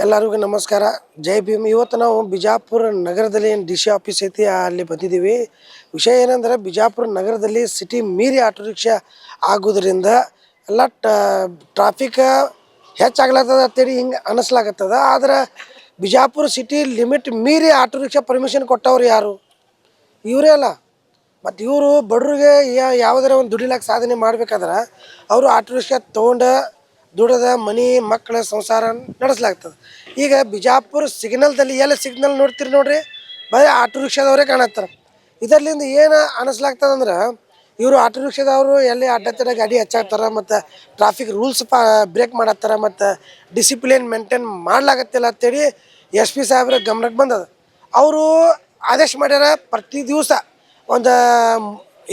ಎಲ್ಲರಿಗೂ ನಮಸ್ಕಾರ. ಜೈ ಭೀಮ್. ಇವತ್ತು ನಾವು ಬಿಜಾಪುರ ನಗರದಲ್ಲಿ ಏನು ಡಿ ಸಿ ಆಫೀಸ್ ಐತಿ ಅಲ್ಲಿ ಬಂದಿದ್ದೀವಿ. ವಿಷಯ ಏನಂದ್ರೆ ಬಿಜಾಪುರ ನಗರದಲ್ಲಿ ಸಿಟಿ ಮೀರಿ ಆಟೋ ರಿಕ್ಷಾ ಆಗೋದ್ರಿಂದ ಎಲ್ಲ ಟ್ರಾಫಿಕ್ ಹೆಚ್ಚಾಗ್ಲತ್ತದ ಅಂತೇಳಿ ಹಿಂಗೆ ಅನಿಸ್ಲಾಗತ್ತದ. ಆದ್ರೆ ಬಿಜಾಪುರ ಸಿಟಿ ಲಿಮಿಟ್ ಮೀರಿ ಆಟೋ ರಿಕ್ಷಾ ಪರ್ಮಿಷನ್ ಕೊಟ್ಟವ್ರು ಯಾರು? ಇವರೇ ಅಲ್ಲ. ಮತ್ತು ಇವರು ಬಡವ್ರಿಗೆ ಯಾವುದರ ಒಂದು ದುಡಿಲಾಕ ಸಾಧನೆ ಮಾಡ್ಬೇಕಾದ್ರೆ ಅವರು ಆಟೋ ರಿಕ್ಷಾ ತೊಗೊಂಡು ದುಡದ ಮನೆ ಮಕ್ಕಳ ಸಂಸಾರ ನಡೆಸಲಾಗ್ತದೆ. ಈಗ ಬಿಜಾಪುರ ಸಿಗ್ನಲ್ದಲ್ಲಿ ಎಲ್ಲ ಸಿಗ್ನಲ್ ನೋಡ್ತೀರಿ ನೋಡ್ರಿ, ಬರೀ ಆಟೋ ರಿಕ್ಷಾದವರೇ ಕಾಣತ್ತಾರೆ. ಇದರಿಂದ ಏನು ಅನ್ನಿಸ್ಲಾಗ್ತದಂದ್ರೆ ಇವರು ಆಟೋ ರಿಕ್ಷಾದವರು ಎಲ್ಲಿ ಅಡ್ಡತಡ ಗಾಡಿ ಹಚ್ಚಾಕ್ತಾರೆ, ಮತ್ತು ಟ್ರಾಫಿಕ್ ರೂಲ್ಸ್ ಬ್ರೇಕ್ ಮಾಡತ್ತಾರೆ, ಮತ್ತು ಡಿಸಿಪ್ಲಿನ್ ಮೇಂಟೈನ್ ಮಾಡ್ಲಾಗತ್ತಿಲ್ಲ ಅಂತೇಳಿ SP ಸಾಹೇಬ್ರ ಗಮನಕ್ಕೆ ಬಂದದ. ಅವರು ಆದೇಶ ಮಾಡ್ಯಾರ, ಪ್ರತಿ ದಿವಸ ಒಂದು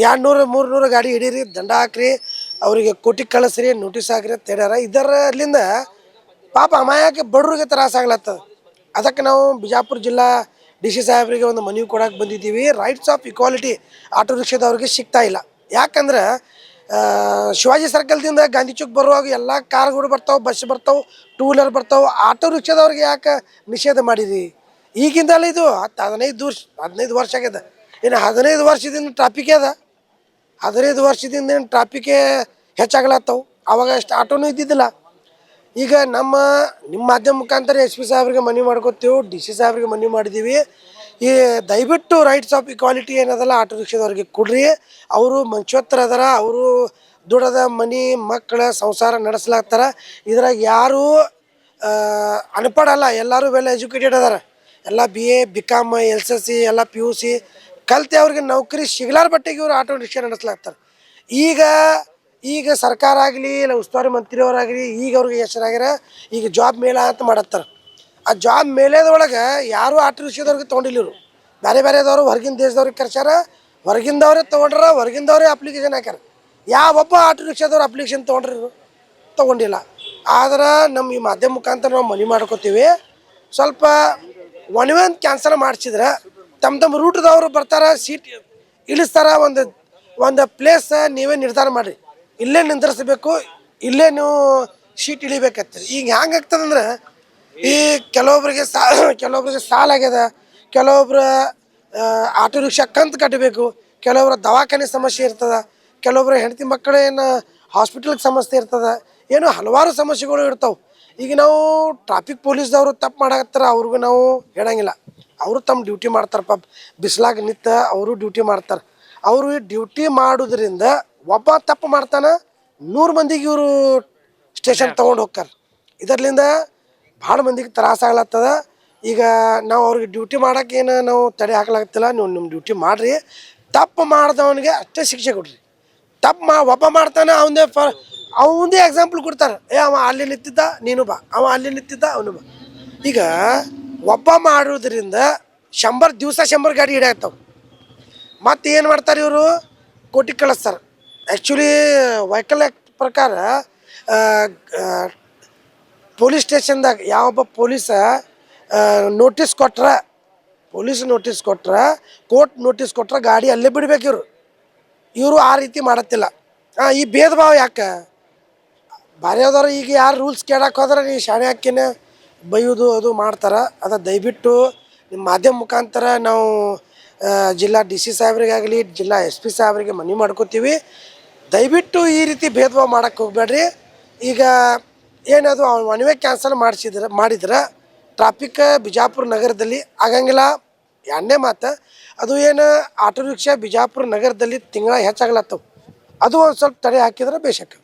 200-300 ಗಾಡಿ ಹಿಡೀರಿ, ದಂಡ ಹಾಕ್ರಿ, ಅವರಿಗೆ ಕೋಟಿ ಕಳಿಸ್ರಿ, ನೋಟಿಸ್ ಹಾಕ್ರಿ ಅಂತ ಹೇಳ್ಯಾರ. ಇದರಲ್ಲಿಂದ ಪಾಪ ಅಮಾಯಕ್ಕೆ ಬಡ್ರಿಗೆ ತ್ರಾಸ ಆಗ್ಲತ್ತದ. ಅದಕ್ಕೆ ನಾವು ಬಿಜಾಪುರ ಜಿಲ್ಲಾ DC ಸಾಹೇಬ್ರಿಗೆ ಒಂದು ಮನವಿ ಕೊಡಕ್ಕೆ ಬಂದಿದ್ದೀವಿ. ರೈಟ್ಸ್ ಆಫ್ ಇಕ್ವಾಲಿಟಿ ಆಟೋ ರಿಕ್ಷಾದವ್ರಿಗೆ ಸಿಗ್ತಾ ಇಲ್ಲ. ಯಾಕಂದ್ರೆ ಶಿವಾಜಿ ಸರ್ಕಲ್ದಿಂದ ಗಾಂಧಿ ಚೌಕ್ ಬರುವಾಗ ಎಲ್ಲ ಕಾರ್ಗಳು ಬರ್ತಾವೆ, ಬಸ್ ಬರ್ತಾವೆ, 2 ವೀಲರ್ ಬರ್ತಾವೆ. ಆಟೋ ರಿಕ್ಷಾದವ್ರಿಗೆ ಯಾಕೆ ನಿಷೇಧ ಮಾಡಿರಿ? ಈಗಿಂದಲೇ ಇದು 15 ವರ್ಷ ಆಗಿದೆ. ಇನ್ನು 15 ವರ್ಷದಿಂದ ಟ್ರಾಫಿಕೇ ಅದ. 15 ವರ್ಷದಿಂದ ಏನು ಟ್ರಾಫಿಕೇ ಹೆಚ್ಚಾಗ್ಲತ್ತವು. ಅವಾಗ ಅಷ್ಟು ಆಟೋನೂ ಇದ್ದಿದ್ದಿಲ್ಲ. ಈಗ ನಿಮ್ಮ ಮಾಧ್ಯಮ ಮುಖಾಂತರ SP ಸಾಹೇಬ್ರಿಗೆ ಮನವಿ ಮಾಡ್ಕೊತೀವಿ, DC ಸಾಹೇಬ್ರಿಗೆ ಮನವಿ ಮಾಡಿದ್ದೀವಿ. ಈ ದಯವಿಟ್ಟು ರೈಟ್ಸ್ ಆಫ್ ಇಕ್ವಾಲಿಟಿ ಏನದಲ್ಲ ಆಟೋ ರಿಕ್ಷಾದವ್ರಿಗೆ ಕೊಡ್ರಿ. ಅವರು ಮನುಷ್ಯೋತ್ತರ ಅದಾರ, ಅವರು ದುಡದ ಮನೆ ಮಕ್ಕಳ ಸಂಸಾರ ನಡೆಸ್ಲಾಗ್ತಾರೆ. ಇದ್ರಾಗ ಯಾರೂ ಅನ್ಪಢ ಅಲ್ಲ, ಎಲ್ಲರೂ ವೆಲ್ ಎಜುಕೇಟೆಡ್ ಅದಾರ. ಎಲ್ಲ BA BCom LCC ಎಲ್ಲ PUC ಕಲ್ತು ಅವ್ರಿಗೆ ನೌಕರಿ ಸಿಗ್ಲಾರ ಬಟ್ಟೆಗೆ ಇವರು ಆಟೋ ರಿಕ್ಷಾ ನಡೆಸ್ಲಾಗ್ತಾರೆ. ಈಗ ಸರ್ಕಾರ ಆಗಲಿ ಇಲ್ಲ ಉಸ್ತುವಾರಿ ಮಂತ್ರಿಯವರಾಗಲಿ ಈಗ ಅವ್ರಿಗೆ ಹೆಸರಾಗ್ಯಾರ. ಈಗ ಜಾಬ್ ಮೇಳ ಅಂತ ಮಾಡತ್ತಾರೆ. ಆ ಜಾಬ್ ಮೇಳದೊಳಗೆ ಯಾರೂ ಆಟೋ ರಿಕ್ಷಾದವ್ರಿಗೆ ತೊಗೊಂಡಿಲ್ಲ. ಇವರು ಬೇರೆದವರು ಹೊರಗಿನ ದೇಶದವ್ರಿಗೆ ಕರ್ಸ್ಯಾರ, ಹೊರಗಿಂದವ್ರೇ ತೊಗೊಂಡ್ರ, ಹೊರಗಿಂದವರೇ ಅಪ್ಲಿಕೇಶನ್ ಹಾಕ್ಯಾರ. ಯಾವೊಬ್ಬ ಆಟೋ ರಿಕ್ಷಾದವ್ರು ಅಪ್ಲಿಕೇಶನ್ ತೊಗೊಂಡಿಲ್ಲ. ಆದ್ರೆ ನಮ್ಮ ಈ ಮಾಧ್ಯಮ ಮುಖಾಂತರ ನಾವು ಮನವಿ ಮಾಡ್ಕೋತೀವಿ, ಸ್ವಲ್ಪ ಒನ್ ಕ್ಯಾನ್ಸಲ್ ಮಾಡಿಸಿದ್ರೆ ತಮ್ಮ ರೂಟ್ದವರು ಬರ್ತಾರೆ, ಸೀಟ್ ಇಳಿಸ್ತಾರೆ. ಒಂದು ಪ್ಲೇಸ್ ನೀವೇ ನಿರ್ಧಾರ ಮಾಡಿರಿ, ಇಲ್ಲೇ ನಿಂದ್ರಿಸ್ಬೇಕು, ಇಲ್ಲೇ ನೀವು ಸೀಟ್ ಇಳಿಬೇಕಂತೀರಿ. ಈಗ ಹ್ಯಾಂಗೆ ಆಗ್ತದಂದ್ರೆ ಈ ಕೆಲವೊಬ್ರಿಗೆ ಸಾಲ ಆಗ್ಯದ, ಕೆಲವೊಬ್ರು ಆಟೋ ರಿಕ್ಷಾ ಕಂತು ಕಟ್ಟಬೇಕು, ಕೆಲವೊಬ್ರು ದವಾಖಾನೆ ಸಮಸ್ಯೆ ಇರ್ತದೆ, ಕೆಲವೊಬ್ರು ಹೆಂಡತಿ ಮಕ್ಕಳು ಏನು ಹಾಸ್ಪಿಟಲ್ಗೆ ಸಮಸ್ಯೆ ಇರ್ತದೆ, ಏನು ಹಲವಾರು ಸಮಸ್ಯೆಗಳು ಇರ್ತಾವೆ. ಈಗ ನಾವು ಟ್ರಾಫಿಕ್ ಪೊಲೀಸ್ದವರು ತಪ್ಪು ಮಾಡಾಕತ್ತಾರ, ಅವ್ರಿಗೂ ನಾವು ಹೇಳಂಗಿಲ್ಲ. ಅವರು ತಮ್ಮ ಡ್ಯೂಟಿ ಮಾಡ್ತಾರೆ. ಪಾಪ ಬಿಸಿಲಾಗ ನಿಂತ ಅವರು ಡ್ಯೂಟಿ ಮಾಡ್ತಾರೆ. ಅವರು ಡ್ಯೂಟಿ ಮಾಡೋದ್ರಿಂದ ಒಬ್ಬ ತಪ್ಪು ಮಾಡ್ತಾನೆ, 100 ಮಂದಿಗೆ ಇವರು ಸ್ಟೇಷನ್ ತೊಗೊಂಡು ಹೋಗ್ತಾರೆ. ಇದರಿಂದ ಭಾಳ ಮಂದಿಗೆ ತ್ರಾಸ ಆಗ್ಲತ್ತದ. ಈಗ ನಾವು ಅವ್ರಿಗೆ ಡ್ಯೂಟಿ ಮಾಡೋಕೆ ಏನು ನಾವು ತಡೆ ಹಾಕ್ಲಾಗ್ತಿಲ್ಲ. ನೀವು ನಿಮ್ಮ ಡ್ಯೂಟಿ ಮಾಡಿರಿ, ತಪ್ಪು ಮಾಡಿದವನಿಗೆ ಅಷ್ಟೇ ಶಿಕ್ಷೆ ಕೊಡ್ರಿ. ಒಬ್ಬ ಮಾಡ್ತಾನೆ, ಅವಂದೇ ಎಕ್ಸಾಂಪಲ್ ಕೊಡ್ತಾರೆ. ಅವ ಅಲ್ಲಿ ನಿಂತಿದ್ದ, ನೀನು ಬಾ, ಅವ ಅಲ್ಲಿ ನಿಂತಿದ್ದ, ಅವನು ಬಾ. ಈಗ ಒಬ್ಬ ಮಾಡೋದ್ರಿಂದ 100 ದಿವಸ 100 ಗಾಡಿ ಹಿಡಿಯಾಗ್ತಾವೆ. ಮತ್ತು ಏನು ಮಾಡ್ತಾರೆ ಇವರು? ಕೋಟಿ ಕಳಿಸ್ತಾರೆ. ಆ್ಯಕ್ಚುಲಿ ವೆಹಿಕಲ್ ಆ್ಯಕ್ಟ್ ಪ್ರಕಾರ ಪೊಲೀಸ್ ಸ್ಟೇಷನ್ದಾಗ ಯಾವೊಬ್ಬ ಪೊಲೀಸ ನೋಟಿಸ್ ಕೊಟ್ರೆ, ಕೋರ್ಟ್ ನೋಟಿಸ್ ಕೊಟ್ರೆ ಗಾಡಿ ಅಲ್ಲೇ ಬಿಡ್ಬೇಕು. ಇವರು ಆ ರೀತಿ ಮಾಡತ್ತಿಲ್ಲ. ಈ ಭೇದ ಭಾವ ಯಾಕೆ? ಬೇರೆಯವ್ರು ಈಗ ಯಾರು ರೂಲ್ಸ್ ಕೇಳಕ್ಕೆ ಹೋದ್ರೆ ನೀ ಶಾಣೆ ಹಾಕಿನ ಬೈಯೋದು ಅದು ಮಾಡ್ತಾರೆ. ಅದು ದಯವಿಟ್ಟು ನಿಮ್ಮ ಮಾಧ್ಯಮ ಮುಖಾಂತರ ನಾವು ಜಿಲ್ಲಾ DC ಸಾಹೇಬ್ರಿಗಾಗಲಿ ಜಿಲ್ಲಾ SP ಸಾಹೇಬ್ರಿಗೆ ಮನವಿ ಮಾಡ್ಕೋತೀವಿ, ದಯವಿಟ್ಟು ಈ ರೀತಿ ಭೇದ ಭಾವ ಮಾಡೋಕ್ಕೆ ಹೋಗ್ಬೇಡ್ರಿ. ಈಗ ಏನದು ಒನ್ ಕ್ಯಾನ್ಸಲ್ ಮಾಡಿದ್ರೆ ಟ್ರಾಫಿಕ್ ಬಿಜಾಪುರ ನಗರದಲ್ಲಿ ಆಗಂಗಿಲ್ಲ. ಎರಡನೇ ಮಾತು, ಅದು ಏನು ಆಟೋ ರಿಕ್ಷಾ ಬಿಜಾಪುರ ನಗರದಲ್ಲಿ ತಿಂಗಳ ಹೆಚ್ಚಾಗ್ಲತ್ತವು, ಅದು ಒಂದು ಸ್ವಲ್ಪ ತಡೆ ಹಾಕಿದ್ರೆ ಬೇಷಕ್ಕೆ.